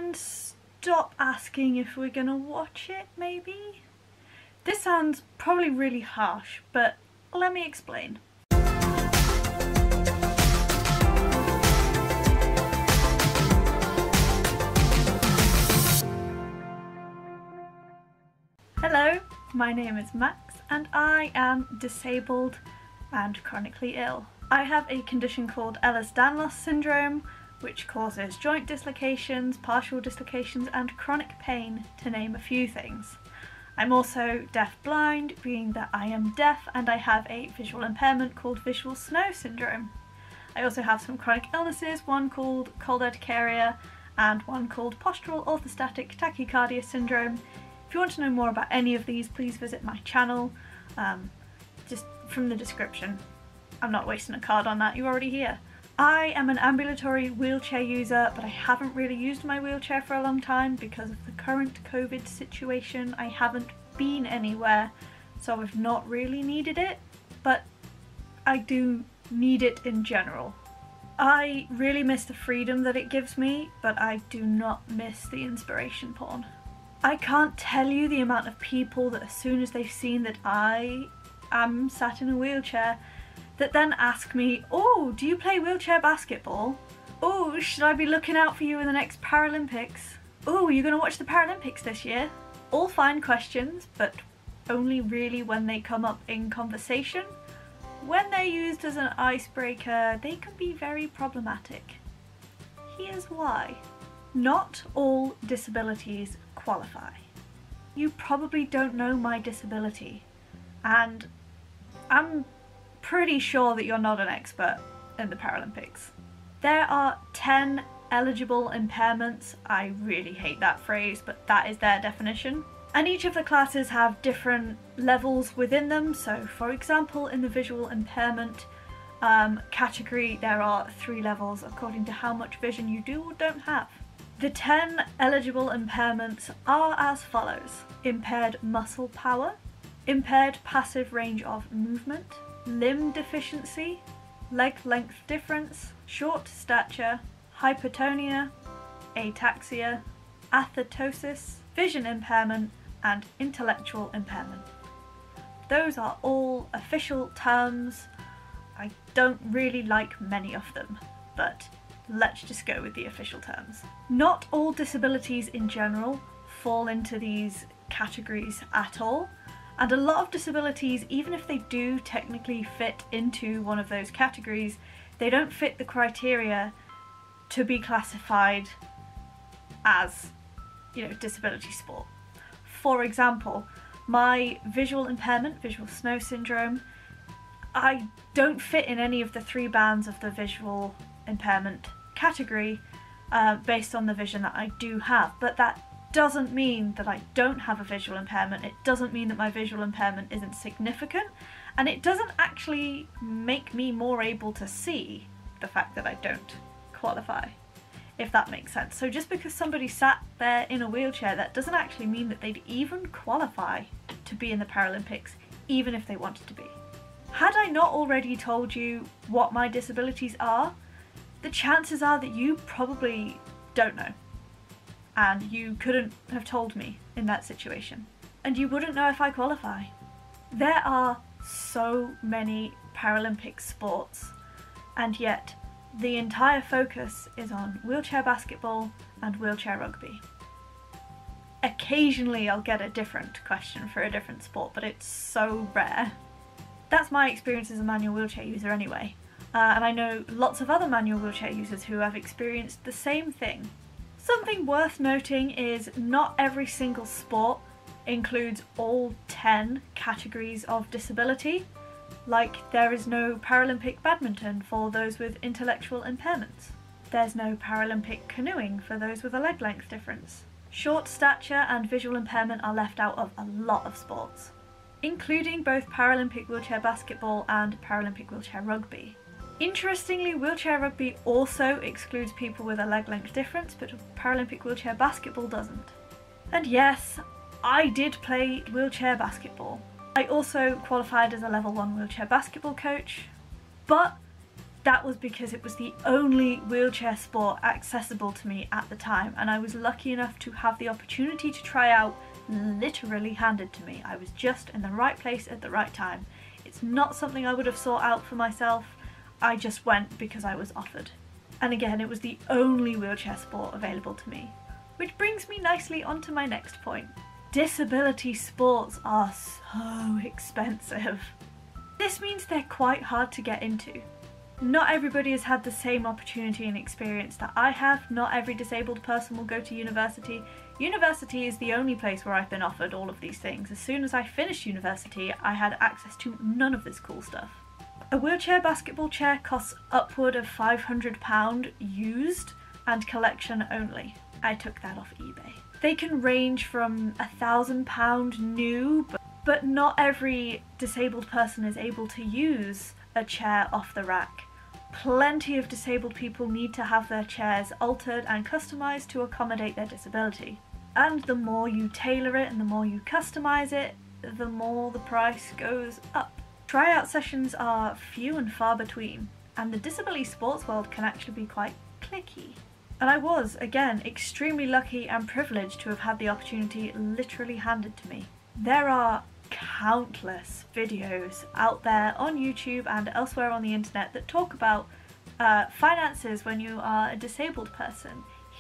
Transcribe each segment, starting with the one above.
And stop asking if we're gonna watch it, maybe? This sounds probably really harsh, but let me explain. Hello, my name is Max and I am disabled and chronically ill. I have a condition called Ehlers-Danlos syndrome, which causes joint dislocations, partial dislocations and chronic pain, to name a few things. I'm also deaf-blind, being that I am deaf, and I have a visual impairment called visual snow syndrome. I also have some chronic illnesses, one called cold urticaria and one called postural orthostatic tachycardia syndrome. If you want to know more about any of these, please visit my channel, just from the description. I'm not wasting a card on that, you're already here. I am an ambulatory wheelchair user, but I haven't really used my wheelchair for a long time because of the current COVID situation. I haven't been anywhere, so I've not really needed it, but I do need it in general. I really miss the freedom that it gives me, but I do not miss the inspiration porn. I can't tell you the amount of people that as soon as they've seen that I am sat in a wheelchair, that then ask me, oh, do you play wheelchair basketball? Oh, should I be looking out for you in the next Paralympics? Oh, are you going to watch the Paralympics this year? All fine questions, but only really when they come up in conversation. When they're used as an icebreaker, they can be very problematic. Here's why. Not all disabilities qualify. You probably don't know my disability, and I'm pretty sure that you're not an expert in the Paralympics. There are 10 eligible impairments. I really hate that phrase, but that is their definition. And each of the classes have different levels within them. So for example, in the visual impairment category, there are 3 levels according to how much vision you do or don't have. The 10 eligible impairments are as follows: impaired muscle power, impaired passive range of movement, limb deficiency, leg length difference, short stature, hypertonia, ataxia, athetosis, vision impairment, and intellectual impairment. Those are all official terms. I don't really like many of them, but let's just go with the official terms. Not all disabilities in general fall into these categories at all. And a lot of disabilities, even if they do technically fit into one of those categories, they don't fit the criteria to be classified as, disability sport. For example, my visual impairment, visual snow syndrome, I don't fit in any of the 3 bands of the visual impairment category based on the vision that I do have, but that doesn't mean that I don't have a visual impairment. It doesn't mean that my visual impairment isn't significant, and it doesn't actually make me more able to see the fact that I don't qualify, if that makes sense. So just because somebody sat there in a wheelchair, that doesn't actually mean that they'd even qualify to be in the Paralympics, even if they wanted to be. Had I not already told you what my disabilities are, the chances are that you probably don't know. And you couldn't have told me in that situation. And you wouldn't know if I qualify. There are so many Paralympic sports, and yet the entire focus is on wheelchair basketball and wheelchair rugby. Occasionally I'll get a different question for a different sport, but it's so rare. That's my experience as a manual wheelchair user anyway. And I know lots of other manual wheelchair users who have experienced the same thing. Something worth noting is not every single sport includes all 10 categories of disability. Like, there is no Paralympic badminton for those with intellectual impairments. There's no Paralympic canoeing for those with a leg length difference. Short stature and visual impairment are left out of a lot of sports, including both Paralympic wheelchair basketball and Paralympic wheelchair rugby. Interestingly, wheelchair rugby also excludes people with a leg length difference, but Paralympic wheelchair basketball doesn't. And yes, I did play wheelchair basketball. I also qualified as a level 1 wheelchair basketball coach, but That was because it was the only wheelchair sport accessible to me at the time, and I was lucky enough to have the opportunity to try out literally handed to me. I was just in the right place at the right time. It's not something I would have sought out for myself. I just went because I was offered. And again, it was the only wheelchair sport available to me. Which brings me nicely onto my next point. Disability sports are so expensive. This means they're quite hard to get into. Not everybody has had the same opportunity and experience that I have. Not every disabled person will go to university. University is the only place where I've been offered all of these things. As soon as I finished university, I had access to none of this cool stuff. A wheelchair basketball chair costs upward of £500 used and collection only. I took that off eBay. They can range from £1,000 new, but not every disabled person is able to use a chair off the rack. Plenty of disabled people need to have their chairs altered and customised to accommodate their disability. And the more you tailor it and the more you customise it, the more the price goes up. Tryout sessions are few and far between, and the disability sports world can actually be quite cliquey. And I was, again, extremely lucky and privileged to have had the opportunity literally handed to me. There are countless videos out there on YouTube and elsewhere on the internet that talk about finances when you are a disabled person.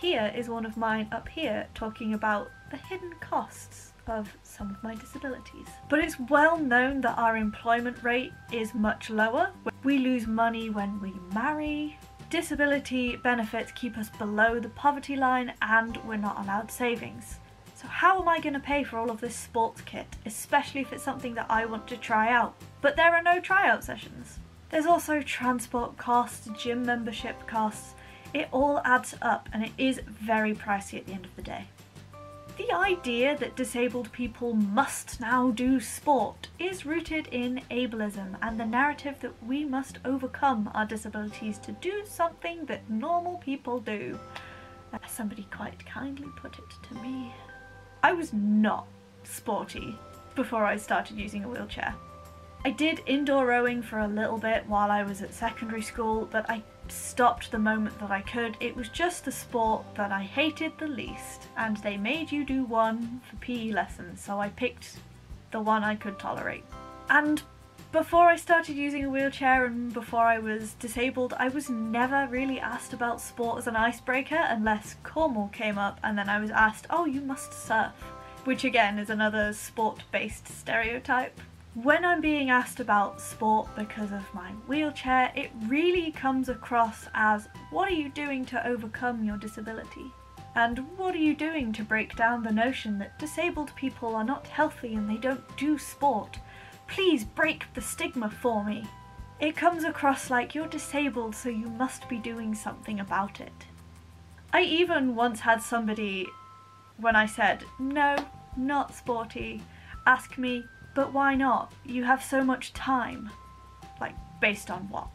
Here is one of mine up here talking about the hidden costs of some of my disabilities. But it's well known that our employment rate is much lower. We lose money when we marry. Disability benefits keep us below the poverty line, and we're not allowed savings. So how am I going to pay for all of this sports kit, especially if it's something that I want to try out? But there are no tryout sessions. There's also transport costs, gym membership costs. It all adds up, and it is very pricey at the end of the day. The idea that disabled people must now do sport is rooted in ableism and the narrative that we must overcome our disabilities to do something that normal people do. As somebody quite kindly put it to me. I was not sporty before I started using a wheelchair. I did indoor rowing for a little bit while I was at secondary school, but I stopped the moment that I could. It was just the sport that I hated the least, and they made you do one for PE lessons, so I picked the one I could tolerate. And before I started using a wheelchair and before I was disabled, I was never really asked about sport as an icebreaker unless Cornwall came up, and then I was asked, oh, you must surf, which again is another sport-based stereotype. When I'm being asked about sport because of my wheelchair, it really comes across as, what are you doing to overcome your disability? And what are you doing to break down the notion that disabled people are not healthy and they don't do sport? Please break the stigma for me. It comes across like you're disabled, so you must be doing something about it. I even once had somebody, when I said, no, not sporty, ask me, but why not? You have so much time. Like, based on what?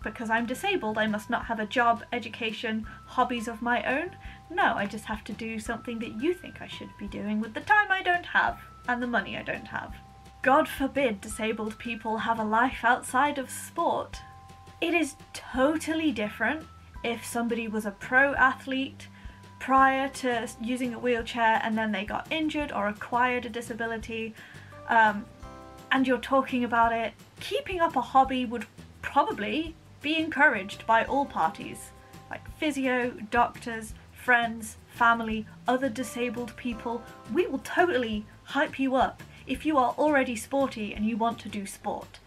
Because I'm disabled, I must not have a job, education, hobbies of my own? No, I just have to do something that you think I should be doing with the time I don't have and the money I don't have. God forbid disabled people have a life outside of sport. It is totally different if somebody was a pro athlete prior to using a wheelchair and then they got injured or acquired a disability, and you're talking about it. Keeping up a hobby would probably be encouraged by all parties, like physio, doctors, friends, family, other disabled people. We will totally hype you up if you are already sporty and you want to do sport.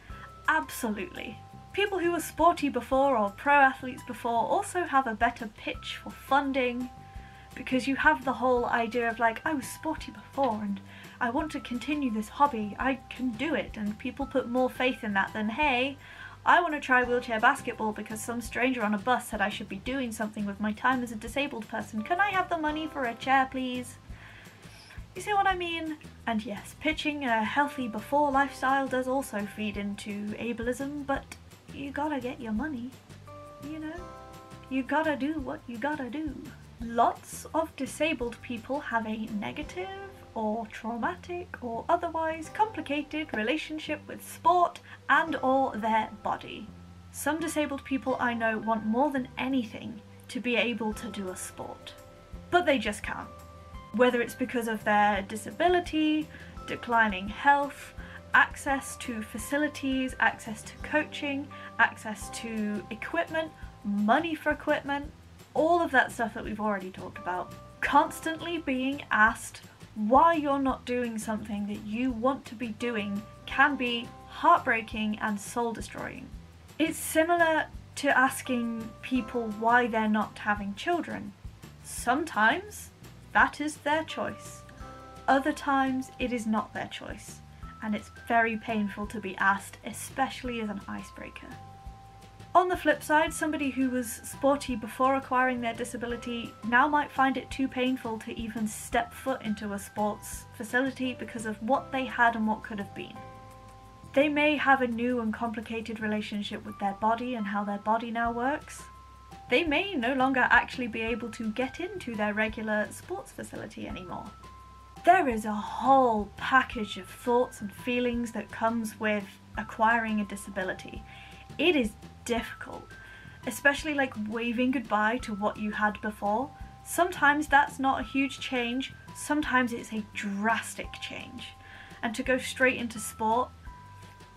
Absolutely. People who were sporty before or pro athletes before also have a better pitch for funding, because you have the whole idea of like, I was sporty before and I want to continue this hobby, I can do it, and people put more faith in that than, hey, I want to try wheelchair basketball because some stranger on a bus said I should be doing something with my time as a disabled person. Can I have the money for a chair, please? You see what I mean? And yes, pitching a healthy before lifestyle does also feed into ableism, but you gotta get your money, you know? You gotta do what you gotta do. Lots of disabled people have a negative or traumatic or otherwise complicated relationship with sport and or their body. Some disabled people I know want more than anything to be able to do a sport, but they just can't. Whether it's because of their disability, declining health, access to facilities, access to coaching, access to equipment, money for equipment, all of that stuff that we've already talked about. Constantly being asked why you're not doing something that you want to be doing can be heartbreaking and soul destroying. It's similar to asking people why they're not having children. Sometimes that is their choice. Other times it is not their choice, and it's very painful to be asked, especially as an icebreaker. On the flip side, somebody who was sporty before acquiring their disability now might find it too painful to even step foot into a sports facility because of what they had and what could have been. They may have a new and complicated relationship with their body and how their body now works. They may no longer actually be able to get into their regular sports facility anymore. There is a whole package of thoughts and feelings that comes with acquiring a disability. It is difficult, especially like waving goodbye to what you had before. Sometimes that's not a huge change, sometimes it's a drastic change. And to go straight into sport,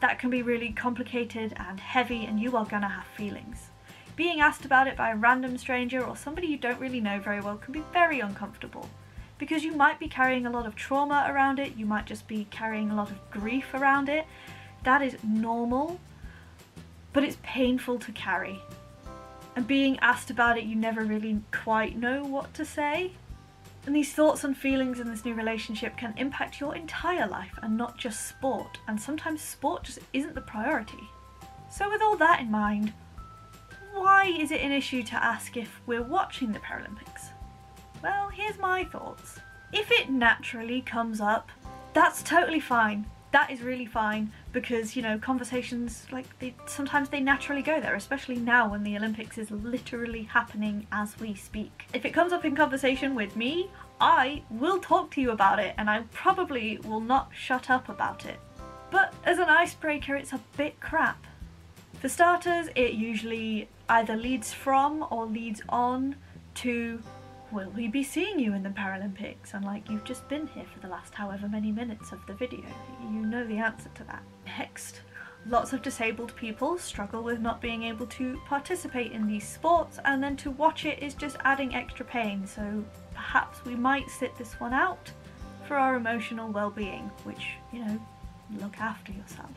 that can be really complicated and heavy, and you are gonna have feelings. Being asked about it by a random stranger or somebody you don't really know very well can be very uncomfortable, because you might be carrying a lot of trauma around it, you might just be carrying a lot of grief around it. That is normal, but it's painful to carry. And being asked about it, you never really quite know what to say. And these thoughts and feelings in this new relationship can impact your entire life and not just sport, and sometimes sport just isn't the priority. So with all that in mind, why is it an issue to ask if we're watching the Paralympics? Well, here's my thoughts. If it naturally comes up, that's totally fine. That is really fine, because, you know, conversations, like, sometimes they naturally go there, especially now when the Olympics is literally happening as we speak. If it comes up in conversation with me, I will talk to you about it, and I probably will not shut up about it. But as an icebreaker, it's a bit crap. For starters, it usually either leads from or leads on to, will we be seeing you in the Paralympics? And like, you've just been here for the last however many minutes of the video. You know the answer to that. Next, lots of disabled people struggle with not being able to participate in these sports, and then to watch it is just adding extra pain, so perhaps we might sit this one out for our emotional well-being, which, you know, look after yourself.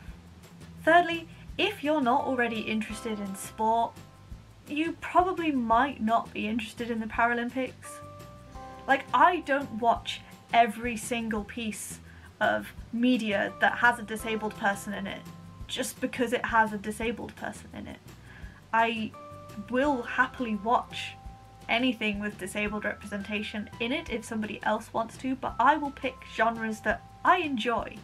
Thirdly, if you're not already interested in sport, you probably might not be interested in the Paralympics. Like, I don't watch every single piece of media that has a disabled person in it just because it has a disabled person in it. I will happily watch anything with disabled representation in it if somebody else wants to, but I will pick genres that I enjoy.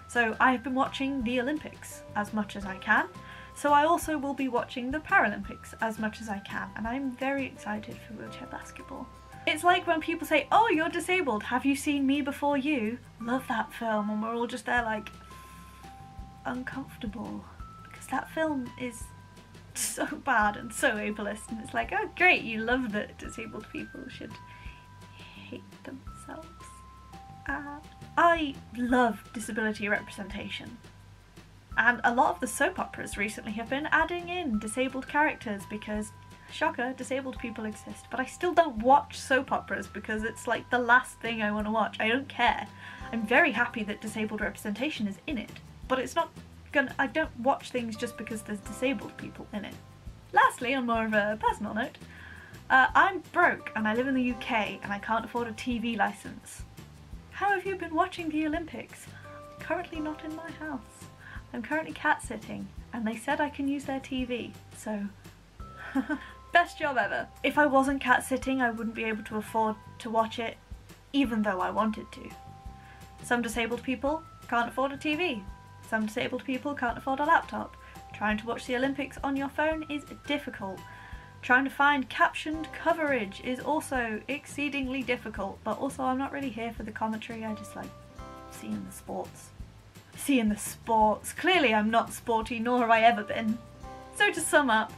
So I have been watching the Olympics as much as I can, so I also will be watching the Paralympics as much as I can, and I'm very excited for wheelchair basketball. It's like when people say, oh, you're disabled, have you seen Me Before You? Love that film, and we're all just there like, uncomfortable, because that film is so bad and so ableist, and it's like, oh great, you love that disabled people should hate themselves. I love disability representation, and a lot of the soap operas recently have been adding in disabled characters because, shocker, disabled people exist, but I still don't watch soap operas because it's like the last thing I want to watch. I don't care. I'm very happy that disabled representation is in it, but it's not gonna, I don't watch things just because there's disabled people in it. Lastly, on more of a personal note, I'm broke and I live in the UK and I can't afford a TV license. How have you been watching the Olympics? Currently not in my house. I'm currently cat sitting, and they said I can use their TV, so best job ever. If I wasn't cat sitting, I wouldn't be able to afford to watch it, even though I wanted to. Some disabled people can't afford a TV. Some disabled people can't afford a laptop. Trying to watch the Olympics on your phone is difficult. Trying to find captioned coverage is also exceedingly difficult, but also I'm not really here for the commentary, I just like seeing the sports. Seeing the sports. Clearly I'm not sporty, nor have I ever been. So to sum up,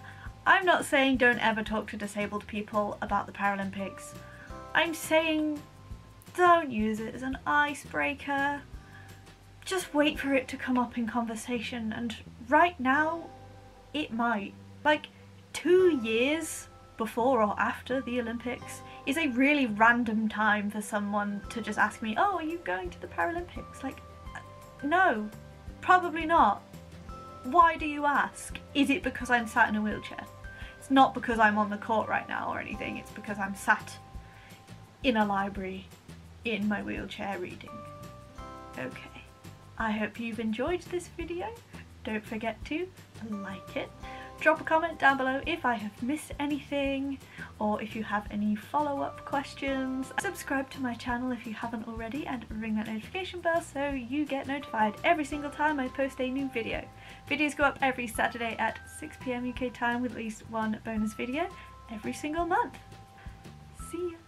I'm not saying don't ever talk to disabled people about the Paralympics. I'm saying don't use it as an icebreaker. Just wait for it to come up in conversation, and right now it might. Like, 2 years before or after the Olympics is a really random time for someone to just ask me, oh, are you going to the Paralympics? Like, no, probably not. Why do you ask? Is it because I'm sat in a wheelchair? It's not because I'm on the court right now or anything, it's because I'm sat in a library in my wheelchair reading. Okay. I hope you've enjoyed this video. Don't forget to like it. Drop a comment down below if I have missed anything, or if you have any follow-up questions. Subscribe to my channel if you haven't already, and ring that notification bell so you get notified every single time I post a new video. Videos go up every Saturday at 6 PM UK time with at least one bonus video every single month. See ya!